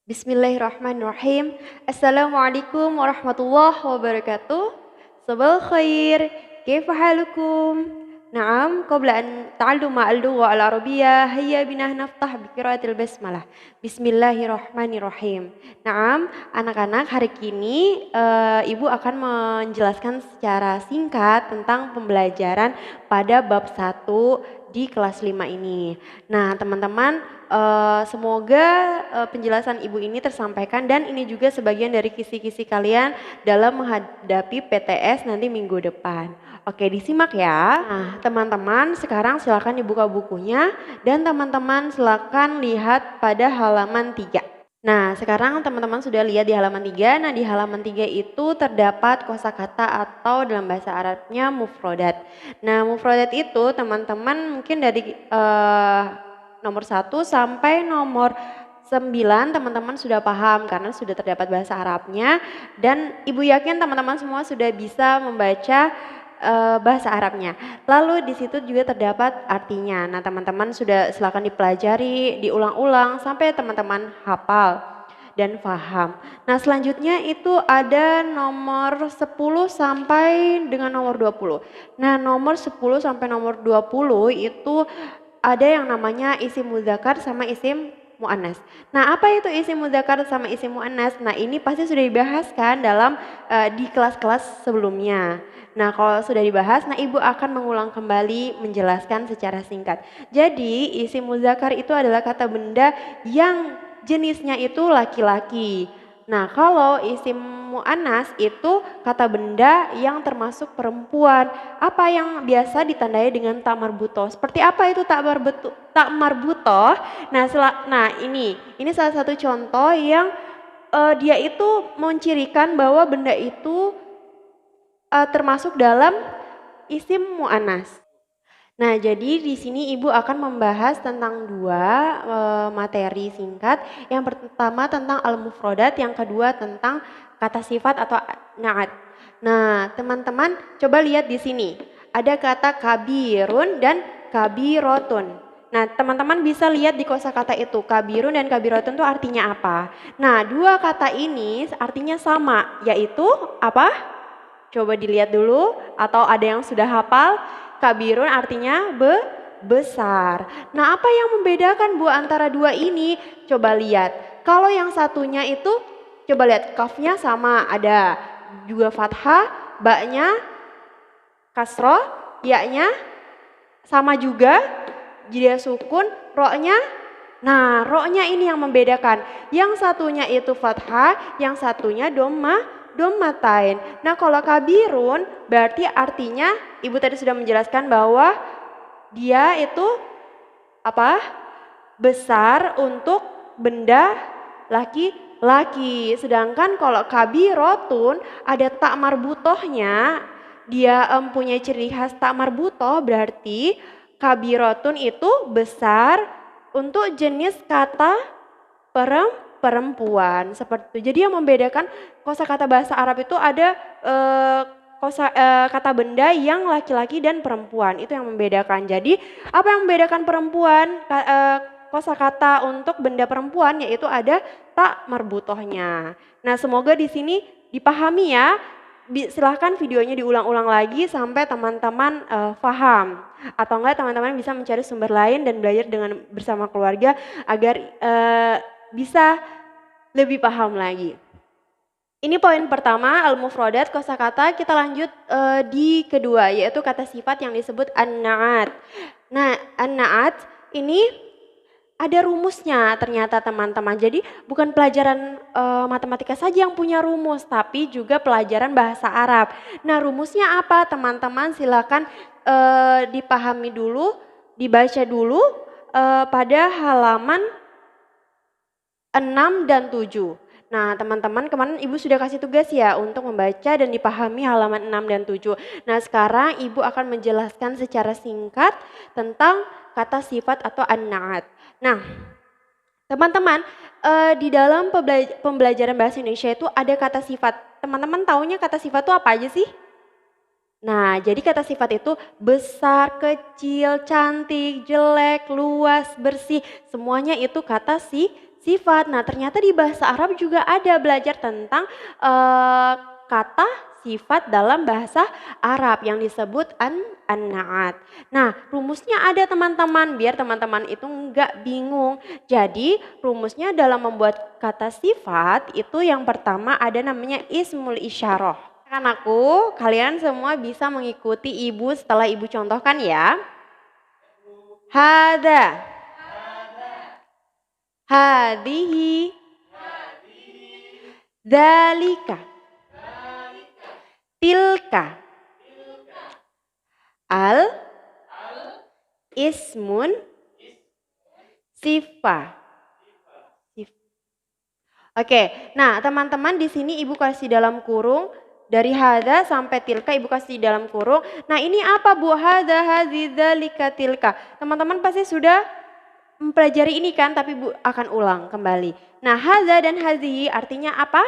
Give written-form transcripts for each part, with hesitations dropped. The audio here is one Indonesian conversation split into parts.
Bismillahirrahmanirrahim. Assalamualaikum warahmatullahi wabarakatuh. Sabal khair. Kaifa halukum? Naam, qabla an ta'alluma al-lugha al-arabiyyah, hayya bina naftah bi qiraatil basmalah. Bismillahirrahmanirrahim. Naam, anak-anak, hari ini Ibu akan menjelaskan secara singkat tentang pembelajaran pada bab 1 di kelas 5 ini. Nah, teman-teman, semoga penjelasan Ibu ini tersampaikan dan ini juga sebagian dari kisi-kisi kalian dalam menghadapi PTS nanti minggu depan. Oke, disimak ya. Nah, teman-teman sekarang silakan dibuka bukunya dan teman-teman silakan lihat pada halaman 3. Nah, sekarang teman-teman sudah lihat di halaman 3. Nah, di halaman 3 itu terdapat kosakata atau dalam bahasa Arabnya mufrodat. Nah, mufrodat itu teman-teman mungkin dari nomor 1 sampai nomor 9 teman-teman sudah paham karena sudah terdapat bahasa Arabnya dan Ibu yakin teman-teman semua sudah bisa membaca bahasa Arabnya. Lalu di situ juga terdapat artinya. Nah, teman-teman sudah silakan dipelajari, diulang-ulang sampai teman-teman hafal dan paham. Nah, selanjutnya itu ada nomor 10 sampai dengan nomor 20. Nah, nomor 10 sampai nomor 20 itu ada yang namanya isim mudzakar sama isim muannas. Nah, apa itu isim mudzakar sama isim muannas? Nah, ini pasti sudah dibahas kan dalam di kelas-kelas sebelumnya. Nah, kalau sudah dibahas, nah Ibu akan mengulang kembali menjelaskan secara singkat. Jadi, isim mudzakar itu adalah kata benda yang jenisnya itu laki-laki. Nah, kalau isim muannas itu kata benda yang termasuk perempuan. Apa yang biasa ditandai dengan tak marbutoh? Seperti apa itu tak marbutoh? Nah, ini salah satu contoh yang dia itu mencirikan bahwa benda itu termasuk dalam isim muannas. Nah, jadi di sini Ibu akan membahas tentang dua materi singkat. Yang pertama tentang al-mufrodat, yang kedua tentang kata sifat atau na'at. Nah, teman-teman coba lihat di sini. Ada kata kabirun dan kabirotun. Nah, teman-teman bisa lihat di kosakata itu, kabirun dan kabirotun itu artinya apa? Nah, dua kata ini artinya sama, yaitu apa? Coba dilihat dulu atau ada yang sudah hafal? Kabirun artinya besar. Nah, apa yang membedakan Bu antara dua ini? Coba lihat. Kalau yang satunya itu coba lihat kafnya sama, ada juga fathah, baknya kasroh, ya-nya sama juga, jadinya sukun, ro-nya. Nah, ro-nya ini yang membedakan. Yang satunya itu fathah, yang satunya dommatain. Nah, kalau kabirun berarti artinya Ibu tadi sudah menjelaskan bahwa dia itu apa? Besar untuk benda laki-laki. Sedangkan kalau kabirotun ada tak marbutohnya, dia punya ciri khas tak marbutoh, berarti kabirotun itu besar untuk jenis kata perempuan seperti itu. Jadi yang membedakan kosakata bahasa Arab itu ada kata benda yang laki-laki dan perempuan, itu yang membedakan. Jadi apa yang membedakan perempuan kosakata untuk benda perempuan yaitu ada tak marbutohnya. Nah, semoga di sini dipahami ya. Silahkan videonya diulang-ulang lagi sampai teman-teman paham. Atau enggak teman-teman bisa mencari sumber lain dan belajar dengan bersama keluarga agar bisa lebih paham lagi. Ini poin pertama, al-mufrodat, kosakata. Kita lanjut di kedua, yaitu kata sifat yang disebut an-na'at. Nah, an-na'at ini ada rumusnya ternyata teman-teman. Jadi bukan pelajaran matematika saja yang punya rumus, tapi juga pelajaran bahasa Arab. Nah, rumusnya apa teman-teman? Silakan dipahami dulu, dibaca dulu pada halaman 6 dan 7. Nah, teman-teman kemarin Ibu sudah kasih tugas ya untuk membaca dan dipahami halaman 6 dan 7. Nah, sekarang Ibu akan menjelaskan secara singkat tentang kata sifat atau an-na'at. Nah, teman-teman di dalam pembelajaran bahasa Indonesia itu ada kata sifat. Teman-teman taunya kata sifat itu apa aja sih? Nah, jadi kata sifat itu besar, kecil, cantik, jelek, luas, bersih. Semuanya itu kata sifat. Nah, ternyata di bahasa Arab juga ada belajar tentang kata sifat dalam bahasa Arab yang disebut an-na'at. Nah, rumusnya ada teman-teman, biar teman-teman itu nggak bingung. Jadi, rumusnya dalam membuat kata sifat itu yang pertama ada namanya ismul isyarah. Anak-anakku, kalian semua bisa mengikuti ibu setelah ibu contohkan ya. Hada, hadihi, dalika, tilka, al, ismun, sifa. Oke, nah teman-teman di sini ibu kasih dalam kurung dari hada sampai tilka ibu kasih dalam kurung. Nah ini apa bu? Hada, hadzi, dzalika, tilka. Teman-teman pasti sudah mempelajari ini kan, tapi bu akan ulang kembali. Nah hada dan hadzi artinya apa?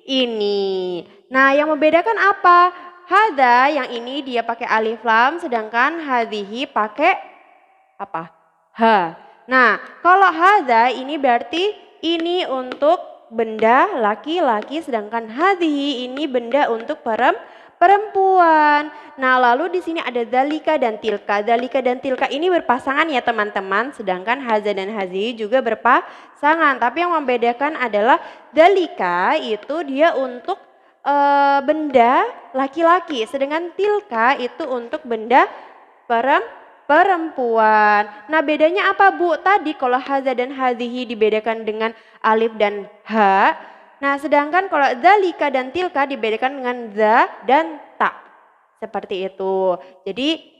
Ini. Nah yang membedakan apa? Hada yang ini dia pakai alif lam, sedangkan hadhihi pakai apa? Ha. Nah kalau hada ini berarti ini untuk benda laki-laki, sedangkan hadhihi ini benda untuk perempuan. Nah, lalu di sini ada dzalika dan tilka. Dzalika dan tilka ini berpasangan ya teman-teman, sedangkan hadza dan hadhihi juga berpasangan. Tapi yang membedakan adalah dzalika itu dia untuk benda laki-laki, sedangkan tilka itu untuk benda perempuan. Nah bedanya apa bu? Tadi kalau hadza dan hadhihi dibedakan dengan alif dan ha. Nah sedangkan kalau dzalika dan tilka dibedakan dengan za dan ta. Seperti itu. Jadi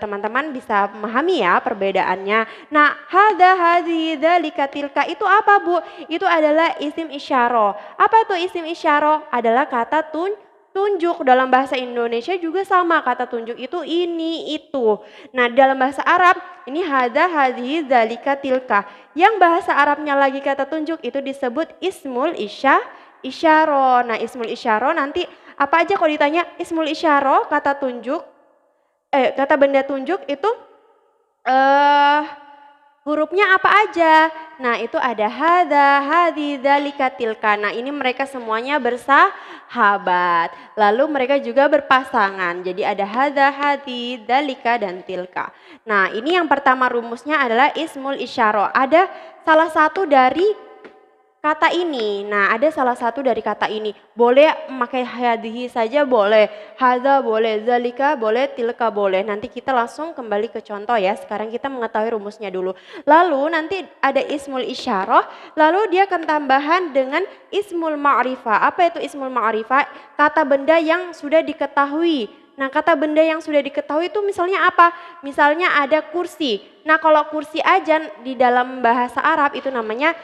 teman-teman bisa memahami ya perbedaannya. Nah hadza, hadhihi, dzalika, tilka itu apa bu? Itu adalah isim isyarah. Apa itu isim isyarah? Adalah kata tunjuk. Dalam bahasa Indonesia juga sama, kata tunjuk itu ini, itu. Nah dalam bahasa Arab ini hadza, hadhihi, dzalika, tilka. Yang bahasa Arabnya lagi kata tunjuk itu disebut ismul isyarah. Nah ismul isyarah nanti apa aja kalau ditanya ismul isyarah, kata tunjuk, kata benda tunjuk itu hurufnya apa aja? Nah itu ada hadza, hadzi, dzalika, tilka. Nah ini mereka semuanya bersahabat. Lalu mereka juga berpasangan. Jadi ada hadza, hadzi, dzalika, dan tilka. Nah ini yang pertama rumusnya adalah ismul isyarah. Ada salah satu dari kata ini. Nah ada salah satu dari kata ini. Boleh memakai hadhihi saja boleh. Hadza boleh, dzalika boleh, tilka boleh. Nanti kita langsung kembali ke contoh ya. Sekarang kita mengetahui rumusnya dulu. Lalu nanti ada ismul isyarah. Lalu dia akan tambahan dengan ismul ma'rifah. Apa itu ismul ma'rifah? Kata benda yang sudah diketahui. Nah kata benda yang sudah diketahui itu misalnya apa? Misalnya ada kursi. Nah kalau kursi aja di dalam bahasa Arab itu namanya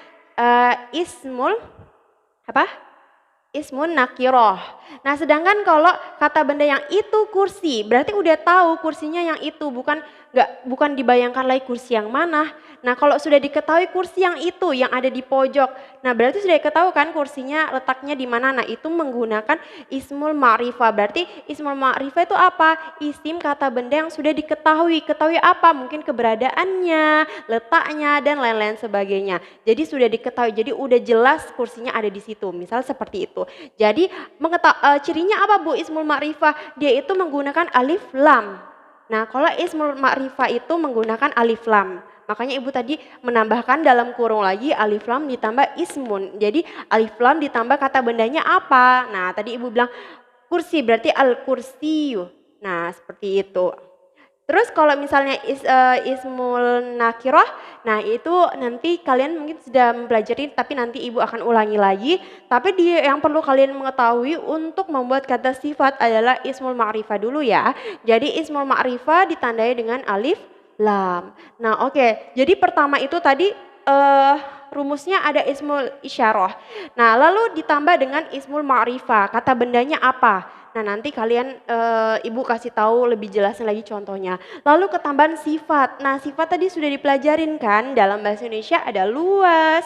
ismul apa? Ismun nakiroh. Nah sedangkan kalau kata benda yang itu kursi, berarti udah tahu kursinya yang itu, bukan dibayangkan lagi kursi yang mana. Nah kalau sudah diketahui kursi yang itu yang ada di pojok, nah berarti sudah diketahui kan kursinya letaknya di mana. Nah itu menggunakan ismul ma'rifah. Berarti ismul ma'rifah itu apa? Isim kata benda yang sudah diketahui. Ketahui apa? Mungkin keberadaannya, letaknya dan lain-lain sebagainya. Jadi sudah diketahui. Jadi udah jelas kursinya ada di situ. Misal seperti itu. Jadi cirinya apa bu ismul ma'rifah? Dia itu menggunakan alif lam. Nah kalau ismul ma'rifah itu menggunakan alif lam. Makanya ibu tadi menambahkan dalam kurung lagi alif lam ditambah ismun. Jadi alif lam ditambah kata bendanya apa? Nah tadi ibu bilang kursi berarti al-kursiyu. Nah seperti itu. Terus kalau misalnya ismul nakirah, nah itu nanti kalian mungkin sudah mempelajari tapi nanti ibu akan ulangi lagi. Tapi yang perlu kalian mengetahui untuk membuat kata sifat adalah ismul ma'rifah dulu ya. Jadi ismul ma'rifah ditandai dengan alif lam. Nah oke, jadi pertama itu tadi rumusnya ada ismul isyarah. Nah lalu ditambah dengan ismul ma'rifah, kata bendanya apa? Nah nanti kalian ibu kasih tahu lebih jelasnya lagi contohnya. Lalu ketambahan sifat. Nah sifat tadi sudah dipelajarin kan dalam bahasa Indonesia ada luas,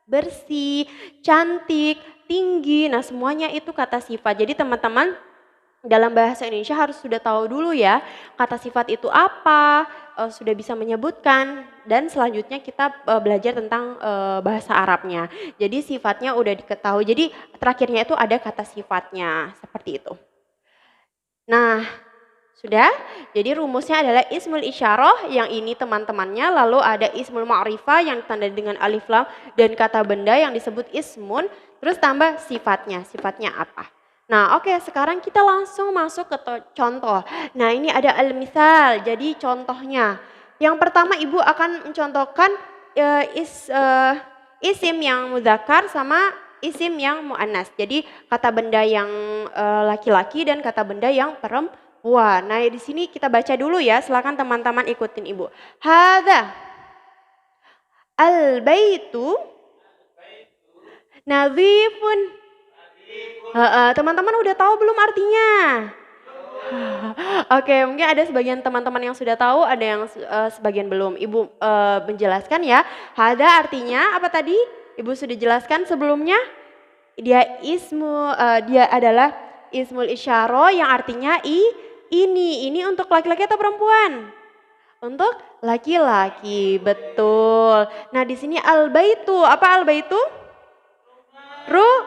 bersih, cantik, tinggi. Nah semuanya itu kata sifat. Jadi teman-teman dalam bahasa Indonesia harus sudah tahu dulu ya, kata sifat itu apa, sudah bisa menyebutkan dan selanjutnya kita, belajar tentang, bahasa Arabnya. Jadi sifatnya udah diketahui, jadi terakhirnya itu ada kata sifatnya, seperti itu. Nah, sudah? Jadi rumusnya adalah ismul isyarah yang ini teman-temannya, lalu ada ismul ma'rifah yang ditandai dengan alif lam dan kata benda yang disebut ismun, terus tambah sifatnya, sifatnya apa. Nah oke sekarang kita langsung masuk ke contoh. Nah ini ada al-misal, jadi contohnya. Yang pertama ibu akan mencontohkan isim yang mudzakkar sama isim yang muannas. Jadi kata benda yang laki-laki dan kata benda yang perempuan. Nah, di sini kita baca dulu ya. Silakan teman-teman ikutin Ibu. Hadza al-baitu nadhifun. Teman-teman udah tahu belum artinya? Oke, mungkin ada sebagian teman-teman yang sudah tahu, ada yang sebagian belum. Ibu menjelaskan ya. Hadza artinya apa tadi? Ibu sudah jelaskan sebelumnya. Dia adalah ismul isyarah yang artinya ini untuk laki-laki atau perempuan? Untuk laki-laki, betul. Nah, di sini al-baitu, apa al-baitu?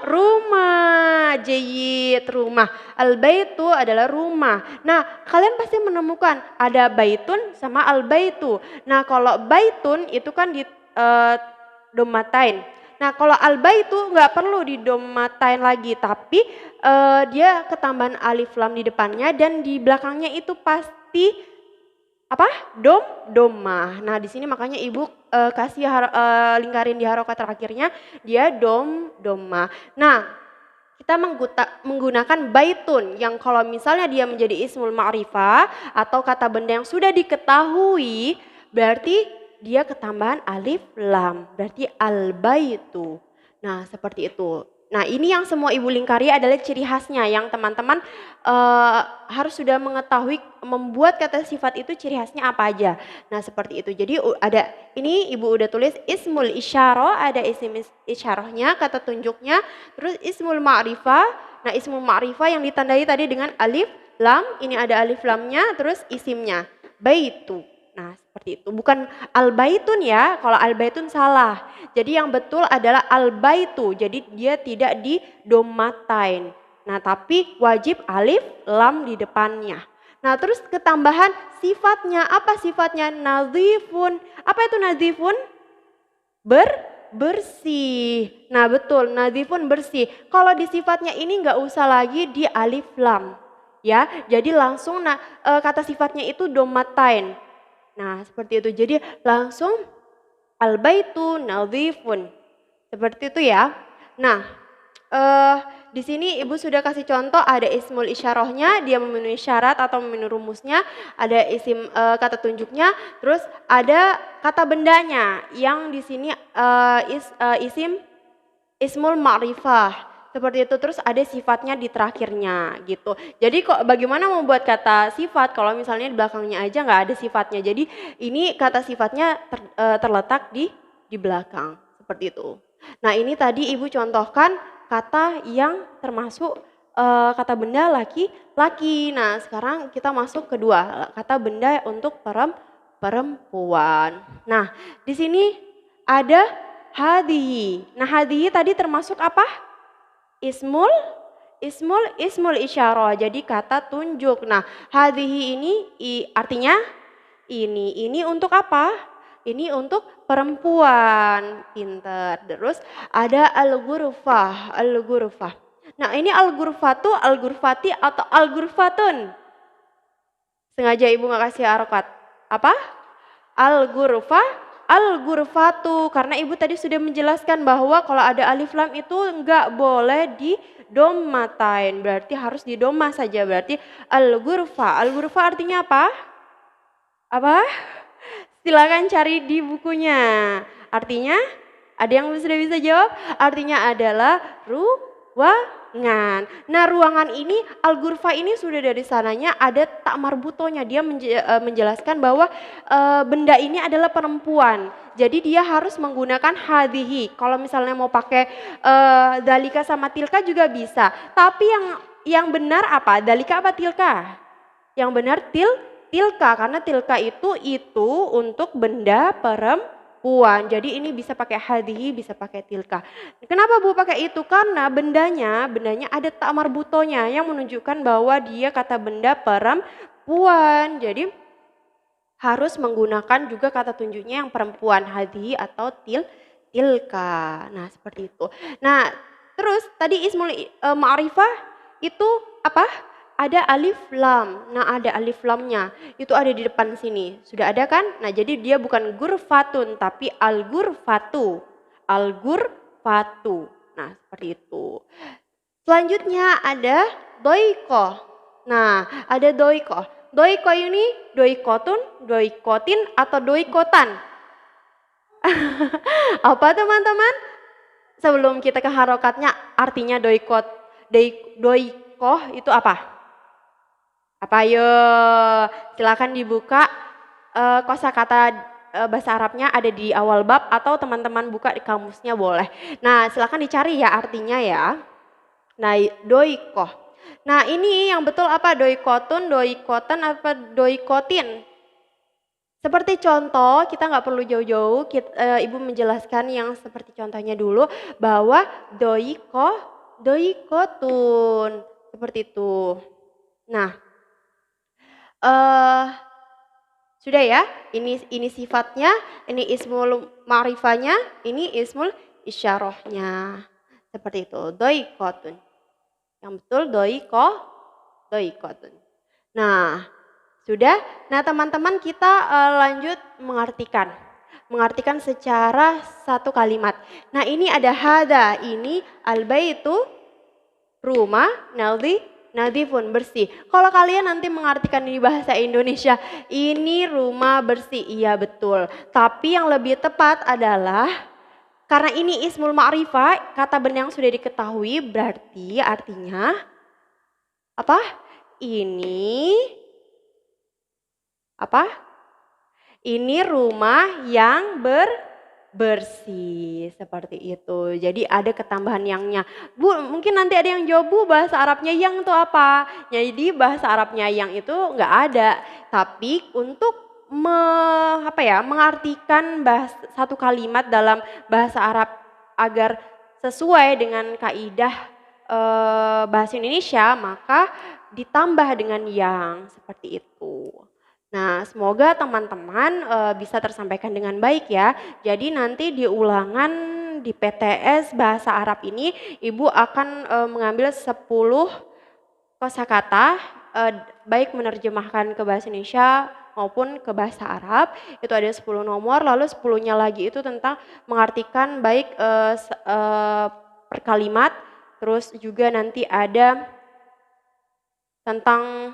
Rumah, jayid, rumah. Al-baitu adalah rumah. Nah, kalian pasti menemukan ada baitun sama al-baitu. Nah, kalau baitun itu kan di domatain. Nah, kalau al-baitu nggak perlu di domatain lagi, tapi dia ketambahan alif lam di depannya dan di belakangnya itu pasti apa? Domah. Nah, di sini makanya Ibu kasih lingkarin di harokat terakhirnya dia domah. Nah, kita menggunakan baitun yang kalau misalnya dia menjadi ismul ma'rifah atau kata benda yang sudah diketahui berarti dia ketambahan alif lam, berarti al-baitu. Nah, seperti itu. Nah, ini yang semua Ibu lingkari adalah ciri khasnya yang teman-teman harus sudah mengetahui membuat kata sifat itu ciri khasnya apa aja. Nah, seperti itu. Jadi ada ini Ibu udah tulis ismul isyarah, ada isim isyarahnya, kata tunjuknya, terus ismul ma'rifah. Nah, ismul ma'rifah yang ditandai tadi dengan alif lam, ini ada alif lamnya, terus isimnya, baitu. Nah, seperti itu. Bukan al-baitun ya, kalau al-baitun salah. Jadi yang betul adalah al-baitu, jadi dia tidak di domatain. Nah, tapi wajib alif lam di depannya. Nah, terus ketambahan sifatnya, apa sifatnya? Nadhifun. Apa itu nadhifun? Bersih. Nah, betul, nadhifun bersih. Kalau di sifatnya ini nggak usah lagi di alif lam. Ya, jadi langsung kata sifatnya itu domatain. Nah, seperti itu. Jadi langsung al-baitu nadhifun. Seperti itu ya. Nah, di sini Ibu sudah kasih contoh ada ismul isyarahnya, dia memenuhi syarat atau memenuhi rumusnya, ada isim kata tunjuknya, terus ada kata bendanya yang di sini isim ismul ma'rifah. Seperti itu, terus ada sifatnya di terakhirnya gitu. Jadi kok bagaimana membuat kata sifat kalau misalnya di belakangnya aja nggak ada sifatnya. Jadi ini kata sifatnya terletak di belakang seperti itu. Nah, ini tadi Ibu contohkan kata yang termasuk kata benda laki-laki. Nah, sekarang kita masuk kedua, kata benda untuk perempuan. Nah, di sini ada hadhihi. Nah, hadhihi tadi termasuk apa? Ismul isyarah. Jadi kata tunjuk. Nah, hadhihi ini artinya ini untuk apa? Ini untuk perempuan. Pinter. Terus ada al-ghurfah, al-ghurfah. Nah, ini al-ghurfatu, al-ghurfati atau al-ghurfatun? Sengaja Ibu nggak kasih harokat. Apa? Al-ghurfatu, karena Ibu tadi sudah menjelaskan bahwa kalau ada alif lam itu enggak boleh di domatain, berarti harus di doma saja, berarti al-ghurfa. Al-ghurfa artinya apa? Apa? Silakan cari di bukunya. Artinya, ada yang sudah bisa jawab? Artinya adalah ruangan. Nah, ruangan ini al-ghurfa ini sudah dari sananya ada tak marbutonya. Dia menjelaskan bahwa benda ini adalah perempuan. Jadi dia harus menggunakan hadhihi. Kalau misalnya mau pakai dzalika sama tilka juga bisa. Tapi yang yang benar apa? Dalika apa tilka? Yang benar tilka, karena tilka itu untuk benda perempuan. Jadi ini bisa pakai hadhihi, bisa pakai tilka. Kenapa Bu pakai itu? Karena bendanya ada tak marbutonya yang menunjukkan bahwa dia kata benda perempuan. Jadi harus menggunakan juga kata tunjuknya yang perempuan, hadhihi atau tilka. Nah, seperti itu. Nah, terus tadi ismul ma'rifah itu apa? Ada alif lam. Nah, ada alif lamnya. Itu ada di depan sini. Sudah ada kan? Nah, jadi dia bukan gurfatun tapi al-gurfatu. Al-gurfatu. Nah, seperti itu. Selanjutnya ada doiko. Nah, ada doiko. Doiko ini doikotun, doikotin atau doikotan. Apa teman-teman? Sebelum kita ke harokatnya, artinya doikoh itu apa? Apa yo? Silakan dibuka kosakata bahasa Arabnya ada di awal bab atau teman-teman buka di kamusnya boleh. Nah, silakan dicari ya artinya ya. Nah, doikoh. Nah, ini yang betul apa? Doikotun, doikotan, apa doikotin? Seperti contoh, kita nggak perlu jauh-jauh, Ibu menjelaskan yang seperti contohnya dulu, bahwa doikotun, seperti itu. Nah, sudah ya, ini sifatnya, ini ismul ma'rifahnya, ini ismul isyarahnya. Seperti itu, doikotun. Yang betul doikotun. Nah, sudah? Nah, teman-teman kita lanjut mengartikan secara satu kalimat. Nah, ini ada hada, ini albaitu, rumah, nadifun, bersih. Kalau kalian nanti mengartikan ini bahasa Indonesia, ini rumah bersih, iya betul. Tapi yang lebih tepat adalah, karena ini ismul ma'rifah, kata benda yang sudah diketahui, berarti artinya apa? Ini apa? Ini rumah yang bersih, seperti itu. Jadi ada ketambahan yangnya. Bu, mungkin nanti ada yang jawab, Bu, bahasa Arabnya yang itu apa? Jadi bahasa Arabnya yang itu nggak ada. Tapi untuk mengartikan satu kalimat dalam bahasa Arab agar sesuai dengan kaidah bahasa Indonesia, maka ditambah dengan yang seperti itu. Nah, semoga teman-teman bisa tersampaikan dengan baik ya. Jadi nanti di ulangan di PTS bahasa Arab ini Ibu akan mengambil 10 kosakata baik menerjemahkan ke bahasa Indonesia maupun ke bahasa Arab. Itu ada 10 nomor, lalu 10-nya lagi itu tentang mengartikan baik per kalimat, terus juga nanti ada tentang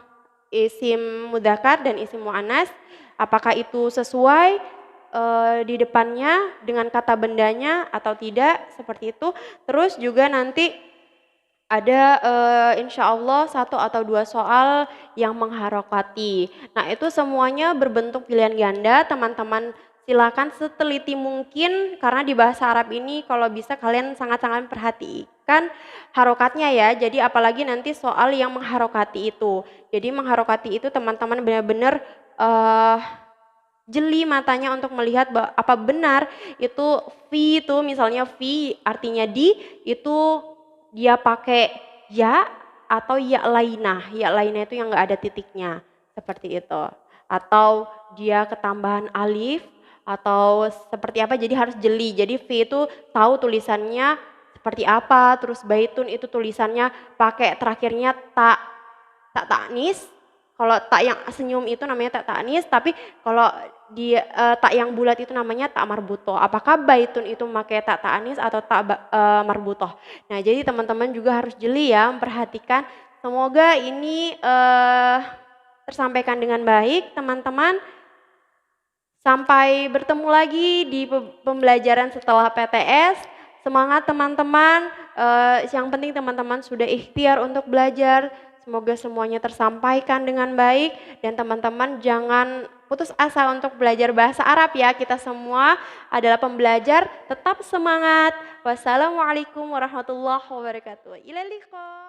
isim mudzakkar dan isim muannas, apakah itu sesuai di depannya dengan kata bendanya atau tidak, seperti itu. Terus juga nanti ada insya Allah 1 atau 2 soal yang mengharokati. Nah, itu semuanya berbentuk pilihan ganda, teman-teman silakan seteliti mungkin, karena di bahasa Arab ini kalau bisa kalian sangat-sangat perhatikan harokatnya ya. Jadi apalagi nanti soal yang mengharokati itu. Jadi mengharokati itu teman-teman benar-benar jeli matanya untuk melihat apa benar itu fi itu, misalnya fi artinya di, itu dia pakai ya atau ya lainah. Ya lainah itu yang enggak ada titiknya, seperti itu. Atau dia ketambahan alif atau seperti apa, jadi harus jeli. Jadi fi itu tahu tulisannya seperti apa, terus baitun itu tulisannya pakai terakhirnya tak taknis. Kalau tak yang senyum itu namanya tak taknis, tapi kalau di tak yang bulat itu namanya tak marbutoh. Apakah baitun itu memakai tak taknis atau tak marbutoh? Nah, jadi teman-teman juga harus jeli ya memperhatikan. Semoga ini tersampaikan dengan baik, teman-teman. Sampai bertemu lagi di pembelajaran setelah PTS. Semangat teman-teman, yang penting teman-teman sudah ikhtiar untuk belajar. Semoga semuanya tersampaikan dengan baik dan teman-teman jangan putus asa untuk belajar bahasa Arab ya. Kita semua adalah pembelajar, tetap semangat. Wassalamualaikum warahmatullahi wabarakatuh. Ilal liqa.